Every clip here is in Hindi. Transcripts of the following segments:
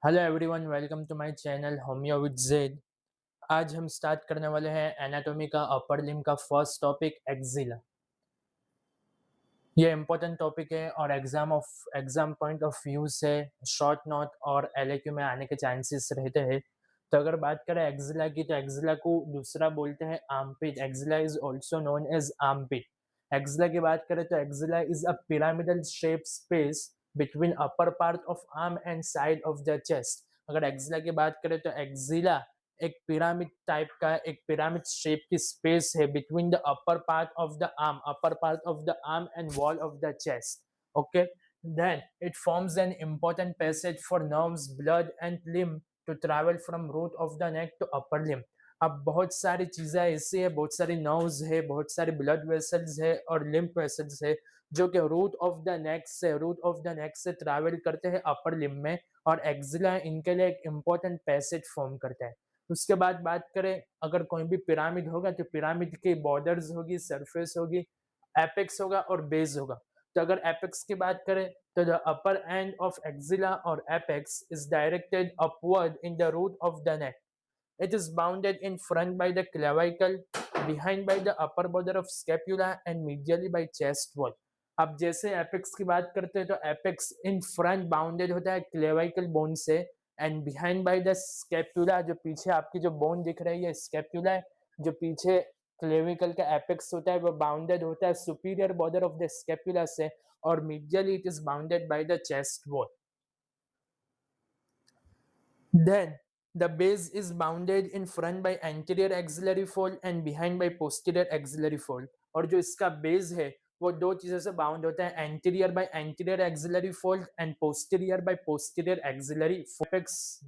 Hello everyone, welcome to my channel homeo with Z. आज हम स्टार्ट करने वाले हैं एनाटॉमी का अपर लिम्ब का फर्स्ट टॉपिक एक्सिला। ये इम्पोर्टेंट टॉपिक है और एग्जाम पॉइंट ऑफ व्यू से शॉर्ट नोट और एलएक्यू में आने के चांसेस रहते हैं। तो अगर बात करें एक्सिला की, तो एक्सिला को दूसरा बोलते हैं armpit. Axilla is also known as armpit. Axilla की बात करें तो axilla is a pyramidal shape space between upper part of arm and side of the chest. अगर एक्सिला की बात करें तो एक्सिला एक पिरामिड टाइप का, एक पिरामिड शेप की स्पेस है between the upper part of the arm and wall of the chest. Okay, then it forms an important passage for nerves, blood and limb to travel from root of the neck to upper limb. अब बहुत सारी चीजें ऐसी है, बहुत सारी नर्व्स है, बहुत सारी ब्लड वेसल्स है और लिम्फ वेसल्स है जो कि रूट ऑफ द नेक से ट्रैवल करते हैं अपर लिम्ब में, और एक्सिला इनके लिए एक इम्पोर्टेंट पैसेज फॉर्म करता है। उसके बाद बात करें, अगर कोई भी पिरामिड होगा तो पिरामिड की बॉर्डर्स होगी, सरफेस होगी, एपेक्स होगा और बेस होगा। तो अगर एपेक्स की बात करें तो the upper end of axilla और apex is directed upward in the root of the neck. It is bounded in front by the clavicle, behind by the upper border of scapula and medially by chest wall. अब जैसे एपेक्स की बात करते हैं तो एपेक्स इन फ्रंट बाउंडेड होता है क्लेविकल बोन से, and behind by the scapula, जो पीछे आपकी जो बोन दिख रही है स्केपुला है, जो पीछे क्लेविकल का एपेक्स होता है वो बाउंडेड होता है superior border of the scapula से, और medially it is bounded by the chest wall. Then the base is bounded in front by anterior axillary fold and behind by posterior axillary fold. और जो इसका बेस है वो दो चीजों से बाउंड होता है, anterior by anterior axillary fold and posterior by posterior axillary apex.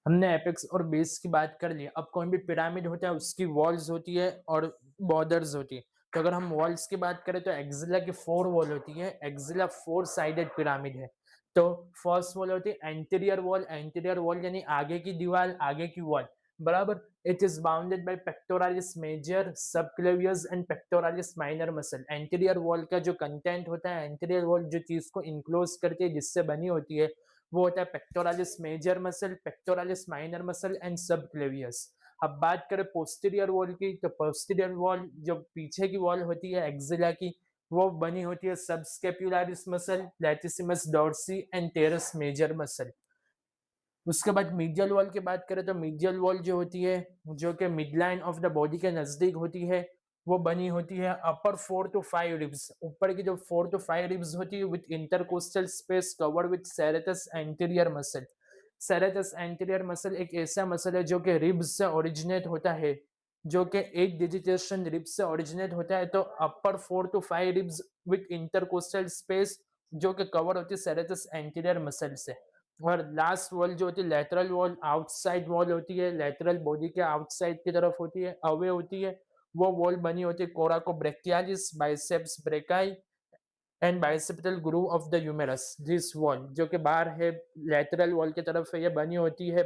हमने एपेक्स और बेस की बात कर ली। अब कोई भी पिरामिड होता है उसकी वॉल्स होती है और बॉर्डर्स होती है। तो अगर हम वॉल्स की बात करें तो एक्सिला की 4 वॉल होती है। एक्सिला 4 साइडेड पिरामिड है। तो फर्स्ट वॉल होती है एंटीरियर वॉल यानी आगे की दीवार, आगे की वॉल बराबर. It is bounded by pectoralis major, subclavius and pectoralis minor muscle. Anterior wall का जो कंटेंट होता है, एंटीरियर वॉल जो चीज को इनक्लोज करती है, जिससे बनी होती है, वो होता है pectoralis major muscle, pectoralis minor muscle and subclavius. अब बात करें पोस्टीरियर वॉल की, तो पोस्टीरियर वॉल जो पीछे की वॉल होती है एक्सिला की, वो बनी होती है subscapularis muscle, latissimus dorsi and teres major muscle. उसके बाद मीडियल वॉल की बात करें तो मीडियल वॉल जो होती है, जो कि mid line of the body के नजदीक होती है, वो बनी होती है अपर 4 to 5 रिब्स. ऊपर की जो 4 to 5 रिब्स होती है with intercostal space covered with serratus anterior muscle. Serratus anterior muscle एक ऐसा मसल है जो कि रिब्स से ओरिजिनेट होता है, जो कि एक डिजिटेशन रिब्स से ओरिजिनेट होता है. तो अपर 4 to 5 ribs with intercostal space जो कि कवर होती है सेरेटस एंटीरियर मसल से. और लास्ट वॉल जो होती है लेटरल वॉल, आउटसाइड वॉल होती है, लेटरल बॉडी के आउटसाइड की तरफ होती है, अवे होती है. वो वॉल बनी होती है coracobrachialis, biceps brachii and bicipital groove of the humerus. This wall जो कि बाहर है, लेटरल वॉल की तरफ है, ये बनी होती है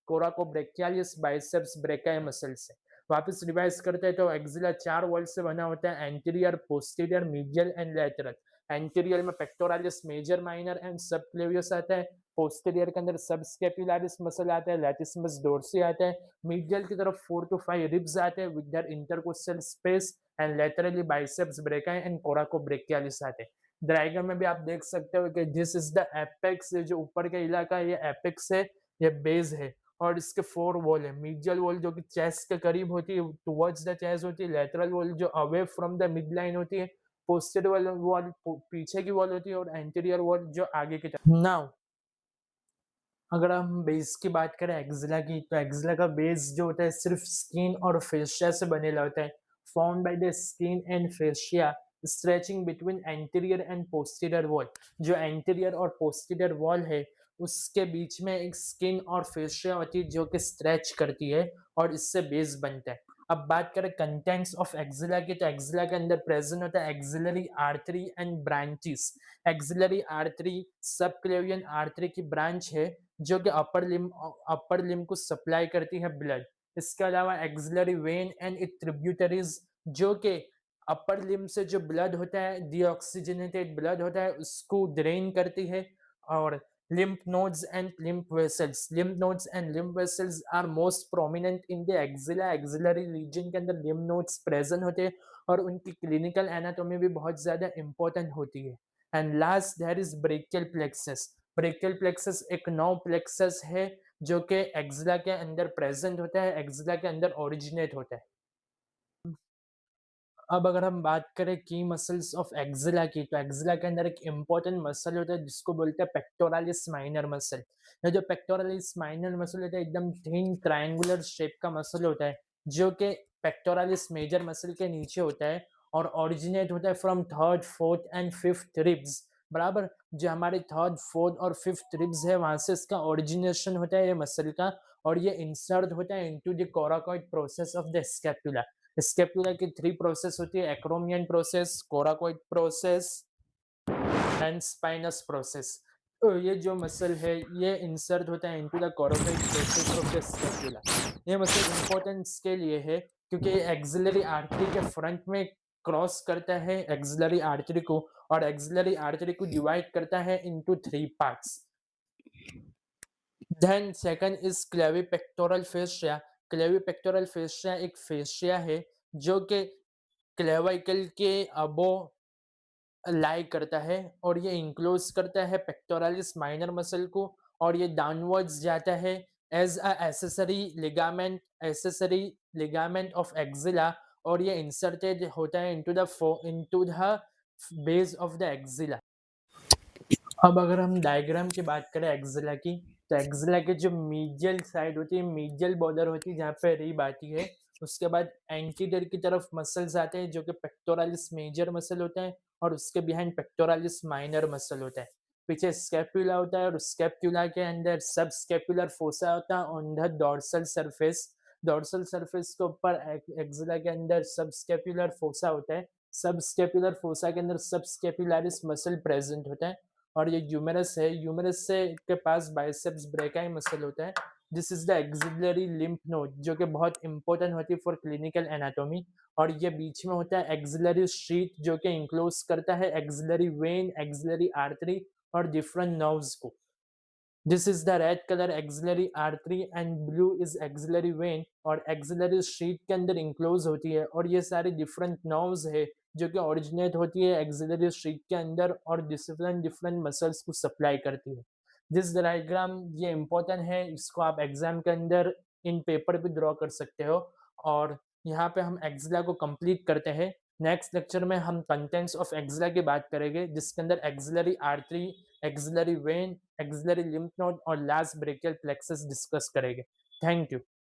coracobrachialis, biceps brachii muscle से. वापस रिवाइज करते हैं तो एक्सिला 4 वॉल से बना होता है, anterior, posterior, medial and lateral. Anterior में pectoralis major, minor and subclavius आता है. पोस्टीरियर के अंदर सबस्केपुलारिस मसल आता है, लैटिसिमस डोर्सी आता है. मीडियल की तरफ 4 to 5 रिब्स आते हैं with their intercostal space, and laterally biceps brachii and coracobrachialis आते हैं. डायग्राम में भी आप देख सकते हो कि दिस इज द एपेक्स, जो ऊपर का इलाका है ये एपेक्स है, ये बेस है, और इसके 4 वॉल है. मीडियल वॉल जो कि चेस्ट के करीब होती है, टुवर्ड्स द चेस्ट होती है. लेटरल वॉल जो away from the mid line होती है. पोस्टीरियर वॉल पीछे की वॉल होती है, और एंटीरियर वॉल जो आगे की तरफ. नाउ अगर हम बेस की बात करें एक्सिला की, तो एक्सिला का बेस जो होता है सिर्फ स्किन और फेशिया से बनेला होता है. Formed by the skin and fascia stretching between anterior and posterior wall. जो एंटीरियर और पोस्टीरियर वॉल है उसके बीच में एक स्किन और फेशिया होती है जो कि स्ट्रेच करती है, और इससे बेस बनता है. अब बात करें कंटेंट्स ऑफ एक्सिला की, तो एक्सिला के अंदर प्रेजेंट होता है axillary artery and branches. Axillary artery subclavian artery की ब्रांच है जो कि अपर लिम्ब को सप्लाई करती है ब्लड. इसके अलावा axillary vein and it tributaries, जो कि अपर लिम्ब से जो ब्लड होता है, डीऑक्सीजनेटेड ब्लड होता है, उसको ड्रेन करती है. और lymph nodes and lymph vessels. Lymph nodes and lymph vessels are most prominent in the axilla. Axillary region के अंदर lymph nodes present होते हैं और उनकी clinical anatomy भी बहुत ज़्यादा important होती है. And last there is brachial plexus. Brachial plexus एक नौ plexus है जो कि axilla के अंदर present होता है, axilla के अंदर originate होता है. अब अगर हम बात करें की मसल्स ऑफ एक्जिला की, तो एक्जिला के अंदर एक इम्पोर्टेंट मसल होता है जिसको बोलते हैं पेक्टोरालिस माइनर मसल. ये जो पेक्टोरालिस माइनर मसल होता है एकदम थिन ट्रायंगुलर शेप का मसल होता है जो कि पेक्टोरालिस मेजर मसल के नीचे होता है और ओरिजिनेट होता है from third fourth and fifth ribs. बराबर, जो हमारे थर्ड फोर्थ और फिफ्थ रिब्स है वहां से इसका ओरिजिनेशन होता है ये मसल का, और ये इंसर्ट होता है into the coracoid process of the scapula. Scapula की 3 प्रोसेस होती है, acromion process, coracoid process and spinous process. तो ये जो मसल है ये इंसर्ट होता है into the coracoid process of the scapula. ये मसल इंपॉर्टेंस के लिए है क्योंकि ये एक्सिलरी आर्टरी के फ्रंट में क्रॉस करता है एक्सिलरी आर्टरी को, और एक्सिलरी आर्टरी को डिवाइड करता है into 3 parts. Then second is clavipectoral fascia. Clavipectoral fascia एक फेशिया है जो कि क्लेविकल के अबो लाई करता है और ये इंक्लोज करता है पेक्टोरालिस माइनर मसल को, और ये डाउनवर्ड्स जाता है as a accessory ligament of axilla, और ये इंसर्टेड होता है into the base of the axilla. अब अगर हम डायग्राम की बात करें एक्सिला की, तो एक्सिला की जो मीडियल साइड होती है, मीडियल बॉर्डर होती है जहाँ पे रिब आती है, उसके बाद एंटीरियर की तरफ मसल्स आते हैं जो कि पेक्टोरालिस मेजर मसल होता है और उसके बिहाइंड पेक्टोरालिस माइनर मसल होता है. पीछे स्कैपुला होता है और स्कैपुला के अंदर सब स्कैपुलर फोसा होता है on the dorsal surface. Dorsal surface के ऊपर एक्सिला के अंदर सब स्कैपुलर फोसा होता है. सब स्कैपुलर फोसा के अंदर सब स्कैपुलरिस मसल प्रेजेंट होता है, और ये ह्यूमेरस है. ह्यूमेरस से के पास बाइसेप्स ब्रेकाई मसल होता है. This is the axillary lymph node जो कि बहुत इंपॉर्टेंट होती है फॉर क्लिनिकल एनाटॉमी, और ये बीच में होता है एक्सिलरी शीथ जो कि इंक्लोज करता है एक्सिलरी वेन, एक्सिलरी आर्टरी और डिफरेंट नर्व्स को. This is the red colour axillary artery and blue is axillary vein, और एक्सिलरी शीथ के अंदर इंक्लोज होती है, और ये सारी डिफरेंट नर्व्स है जो कि ओरिजिनेट होती है एक्सिलरी शीथ के अंदर और डिफरेंट डिफरेंट मसल्स को सप्लाई करती है. दिस डायग्राम ये इंपॉर्टेंट है, इसको आप एग्जाम के अंदर इन पेपर पे ड्रॉ कर सकते हो. और यहाँ पे हम एक्सिला को कंप्लीट करते हैं. नेक्स्ट लेक्चर में हम कंटेंट्स ऑफ एक्सिला की बात करेंगे जिसके अंदर axillary artery, axillary vein, axillary lymph node और लास्ट ब्रेकियल प्लेक्सस डिस्कस करेंगे. Thank you.